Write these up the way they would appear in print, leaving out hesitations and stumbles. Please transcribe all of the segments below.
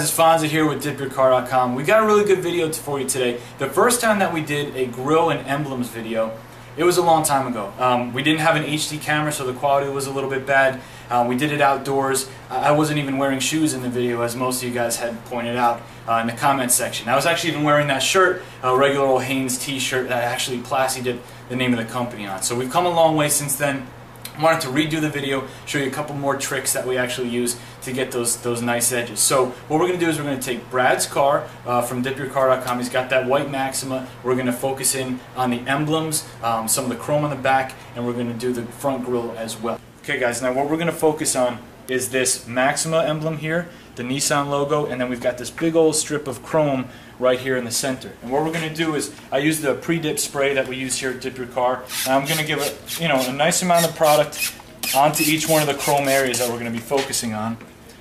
It's Fonzie here with dippedstore.com. We got a really good video for you today. The first time that we did a grill and emblems video, it was a long time ago. We didn't have an HD camera, so the quality was a little bit bad. We did it outdoors. I wasn't even wearing shoes in the video, as most of you guys had pointed out in the comment section. I was actually even wearing that shirt, a regular old Hanes t-shirt that actually plastidip the name of the company on. So we've come a long way since then. I wanted to redo the video, show you a couple more tricks that we actually use to get those nice edges. So what we're going to do is we're going to take Brad's car from dippedstore.com. He's got that white Maxima. We're going to focus in on the emblems, some of the chrome on the back, and we're going to do the front grille as well. Okay guys, now what we're going to focus on is this Maxima emblem here, the Nissan logo, and then we've got this big old strip of chrome right here in the center. And what we're going to do is, I use the pre-dip spray that we use here at Dip Your Car, and I'm going to give it, a nice amount of product onto each one of the chrome areas that we're going to be focusing on.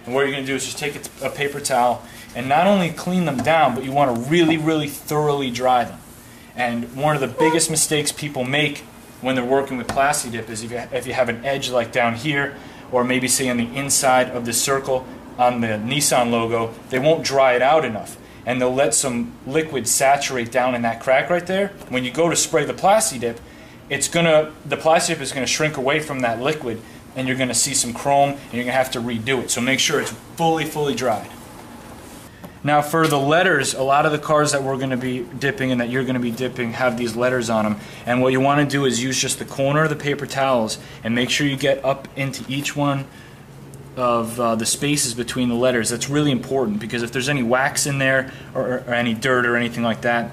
And what you're going to do is just take a paper towel and not only clean them down, but you want to really, really thoroughly dry them. And one of the biggest mistakes people make when they're working with plastidip is if you have an edge like down here, or maybe say on the inside of the circle on the Nissan logo, they won't dry it out enough, and they'll let some liquid saturate down in that crack right there. When you go to spray the plastidip, the plastidip is going to shrink away from that liquid, and you're going to see some chrome, and you're going to have to redo it. So make sure it's fully dried. Now for the letters, a lot of the cars that we're going to be dipping and that you're going to be dipping have these letters on them, and what you want to do is use just the corner of the paper towels and make sure you get up into each one of the spaces between the letters. That's really important, because if there's any wax in there or any dirt or anything like that,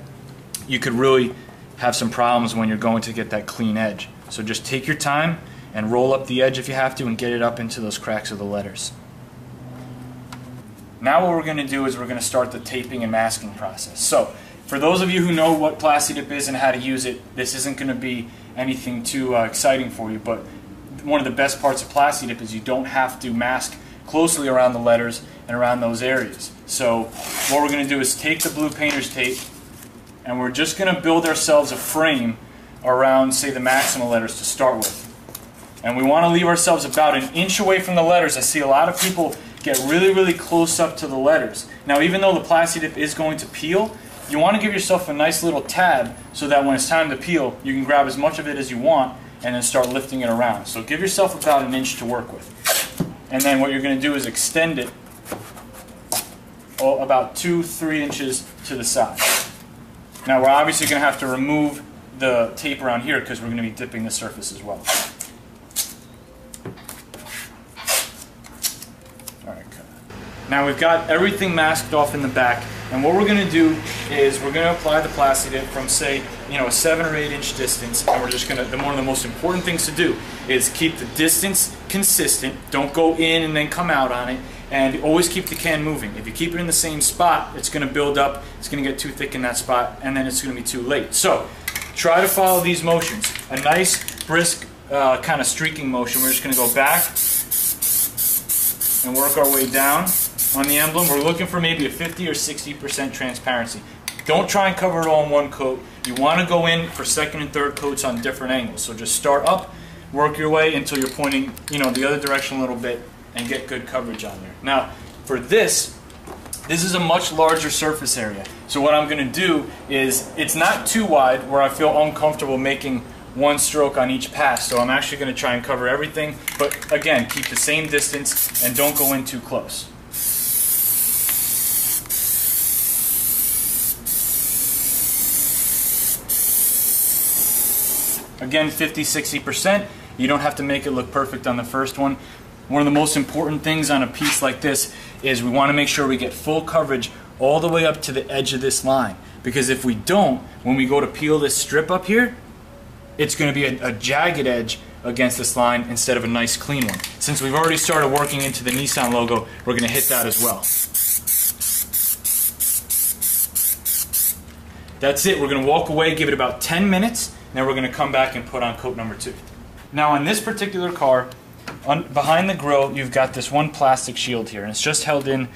you could really have some problems when you're going to get that clean edge. So just take your time and roll up the edge if you have to and get it up into those cracks of the letters. Now what we're going to do is we're going to start the taping and masking process. So for those of you who know what plastidip is and how to use it, this isn't going to be anything too exciting for you, but one of the best parts of plastidip is you don't have to mask closely around the letters and around those areas. So what we're going to do is take the blue painter's tape, and we're just going to build ourselves a frame around, say, the Maxima letters to start with. And we want to leave ourselves about an inch away from the letters. I see a lot of people get really close up to the letters. Now even though the plastidip is going to peel, you want to give yourself a nice little tab so that when it's time to peel, you can grab as much of it as you want and then start lifting it around. So give yourself about an inch to work with. And then what you're going to do is extend it about 2-3 inches to the side. Now we're obviously going to have to remove the tape around here because we're going to be dipping the surface as well. Now we've got everything masked off in the back, and what we're going to do is we're going to apply the plastidip from, say, a 7 or 8 inch distance, and we're just going to, one of the most important things to do is keep the distance consistent. Don't go in and then come out on it, and always keep the can moving. If you keep it in the same spot, it's going to build up, it's going to get too thick in that spot, and then it's going to be too late. So try to follow these motions. A nice, brisk, kind of streaking motion. We're just going to go back and work our way down on the emblem. We're looking for maybe a 50 or 60% transparency. Don't try and cover it all in one coat. You want to go in for second and third coats on different angles. So just start up, work your way until you're pointing, the other direction a little bit, and get good coverage on there. Now, for this is a much larger surface area. So what I'm going to do is, it's not too wide where I feel uncomfortable making one stroke on each pass. So I'm actually going to try and cover everything, but again, keep the same distance and don't go in too close. Again, 50-60%. You don't have to make it look perfect on the first one. One of the most important things on a piece like this is we want to make sure we get full coverage all the way up to the edge of this line. Because if we don't, when we go to peel this strip up here, it's going to be a jagged edge against this line instead of a nice clean one. Since we've already started working into the Nissan logo, we're going to hit that as well. That's it. We're going to walk away, give it about 10 minutes, and then we're going to come back and put on coat number 2. Now on this particular car, behind the grille, you've got this one plastic shield here, and it's just held in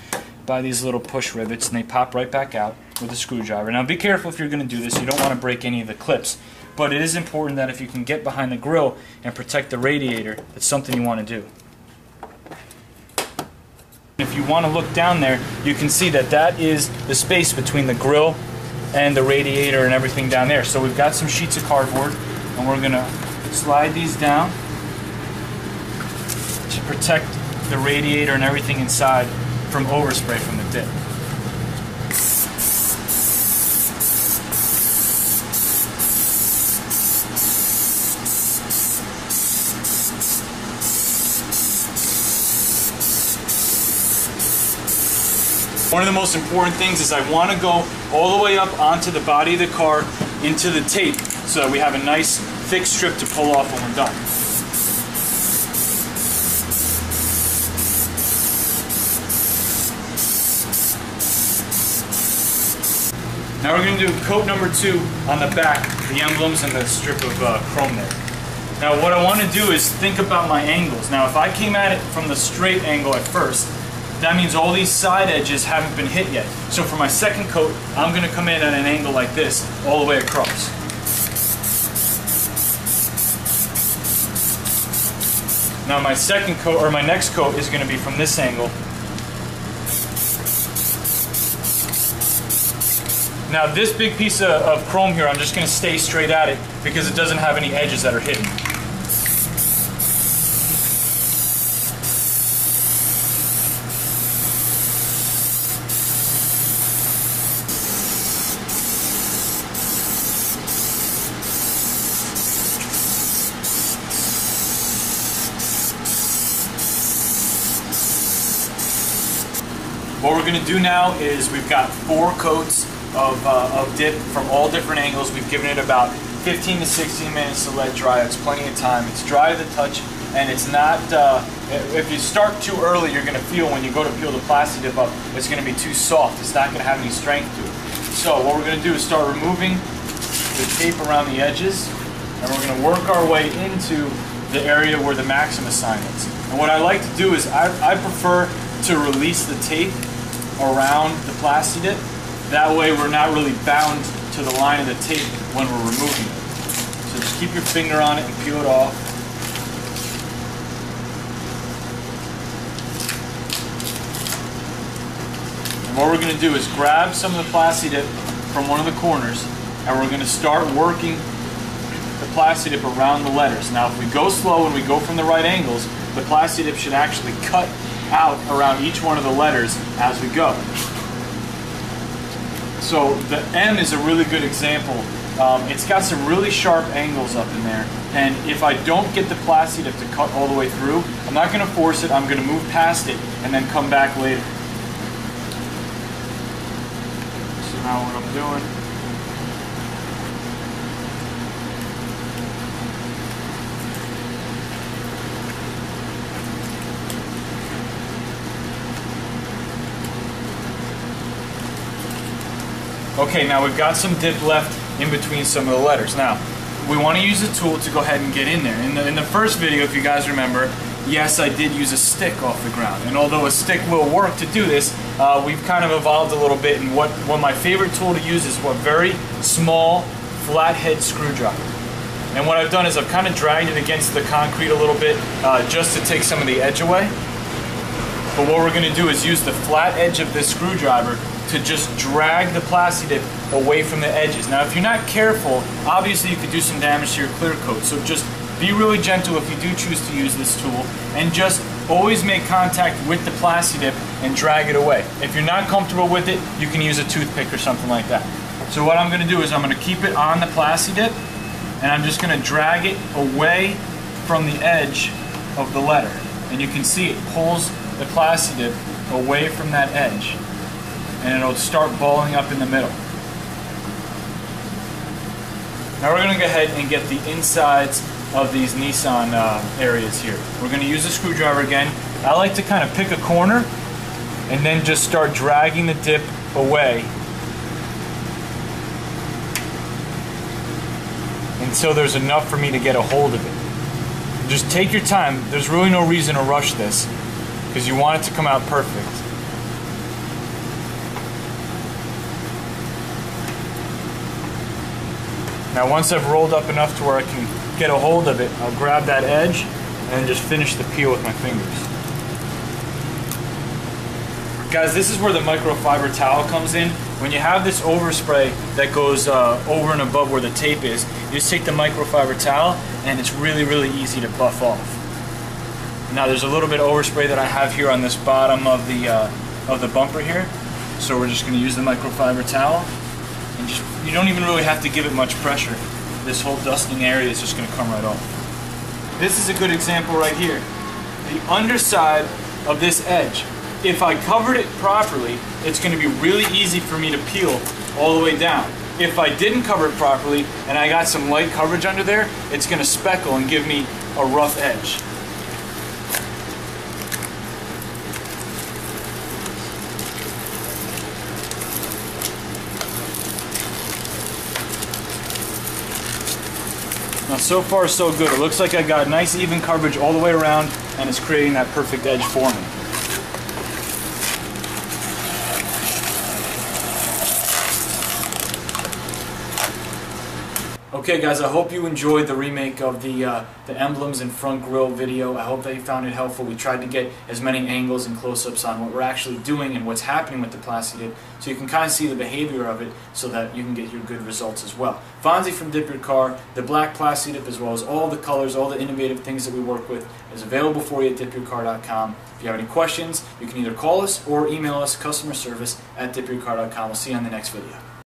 by these little push rivets, and they pop right back out with a screwdriver. Now be careful if you're going to do this. You don't want to break any of the clips, but it is important that if you can get behind the grille and protect the radiator, that's something you want to do. If you want to look down there, you can see that that is the space between the grill and the radiator and everything down there. So we've got some sheets of cardboard, and we're going to slide these down to protect the radiator and everything inside from overspray from the dip. One of the most important things is I want to go all the way up onto the body of the car into the tape so that we have a nice thick strip to pull off when we're done. Now we're going to do coat number 2 on the back, the emblems and the strip of chrome there. Now what I want to do is think about my angles. Now if I came at it from the straight angle at first, that means all these side edges haven't been hit yet. So for my second coat, I'm going to come in at an angle like this, all the way across. Now my second coat, or my next coat, is going to be from this angle. Now this big piece of chrome here, I'm just going to stay straight at it because it doesn't have any edges that are hidden. What we're going to do now is we've got 4 coats of dip from all different angles. We've given it about 15 to 16 minutes to let dry. It's plenty of time. It's dry to the touch, and it's not, if you start too early, you're going to feel when you go to peel the plasti dip up, it's going to be too soft. It's not going to have any strength to it. So what we're going to do is start removing the tape around the edges, and we're going to work our way into the area where the maximum sign is. And what I like to do is I prefer to release the tape around the plasti dip. That way we're not really bound to the line of the tape when we're removing it. So just keep your finger on it and peel it off. And what we're going to do is grab some of the plasti dip from one of the corners, and we're going to start working the plasti dip around the letters. Now if we go slow and we go from the right angles, the plasti dip should actually cut out around each one of the letters as we go. So the M is a really good example. It's got some really sharp angles up in there, and if I don't get the plasti dip to cut all the way through, I'm not going to force it. I'm going to move past it and then come back later. So now what I'm doing, okay, now we've got some dip left in between some of the letters. Now, we want to use a tool to go ahead and get in there. In the first video, if you guys remember, yes, I did use a stick off the ground. And although a stick will work to do this, we've kind of evolved a little bit. And what my favorite tool to use is a very small, flathead screwdriver. And what I've done is I've kind of dragged it against the concrete a little bit just to take some of the edge away. But what we're going to do is use the flat edge of this screwdriver to just drag the plasti dip away from the edges. Now if you're not careful, obviously you could do some damage to your clear coat. So just be really gentle if you do choose to use this tool, and just always make contact with the plasti dip and drag it away. If you're not comfortable with it, you can use a toothpick or something like that. So what I'm going to do is I'm going to keep it on the plasti dip, and I'm just going to drag it away from the edge of the letter. And you can see it pulls the plasti dip away from that edge, and it'll start balling up in the middle. Now we're going to go ahead and get the insides of these Nissan areas here. We're going to use a screwdriver again. I like to kind of pick a corner and then just start dragging the dip away until there's enough for me to get a hold of it. Just take your time. There's really no reason to rush this because you want it to come out perfect. Now once I've rolled up enough to where I can get a hold of it, I'll grab that edge and then just finish the peel with my fingers. Guys, this is where the microfiber towel comes in. When you have this overspray that goes over and above where the tape is, you just take the microfiber towel and it's really, really easy to buff off. Now there's a little bit of overspray that I have here on this bottom of the bumper here. So we're just going to use the microfiber towel and you don't even really have to give it much pressure. This whole dusting area is just going to come right off. This is a good example right here. The underside of this edge. If I covered it properly, it's going to be really easy for me to peel all the way down. If I didn't cover it properly and I got some light coverage under there, it's going to speckle and give me a rough edge. Now so far so good. It looks like I got nice even coverage all the way around and it's creating that perfect edge for me. Okay guys, I hope you enjoyed the remake of the emblems and front grille video. I hope that you found it helpful. We tried to get as many angles and close-ups on what we're actually doing and what's happening with the plastidip, so you can kind of see the behavior of it so that you can get your good results as well. Fonzie from Dip Your Car, the black plastidip as well as all the colors, all the innovative things that we work with is available for you at dippyourcar.com. If you have any questions, you can either call us or email us, customer service at dippyourcar.com. We'll see you on the next video.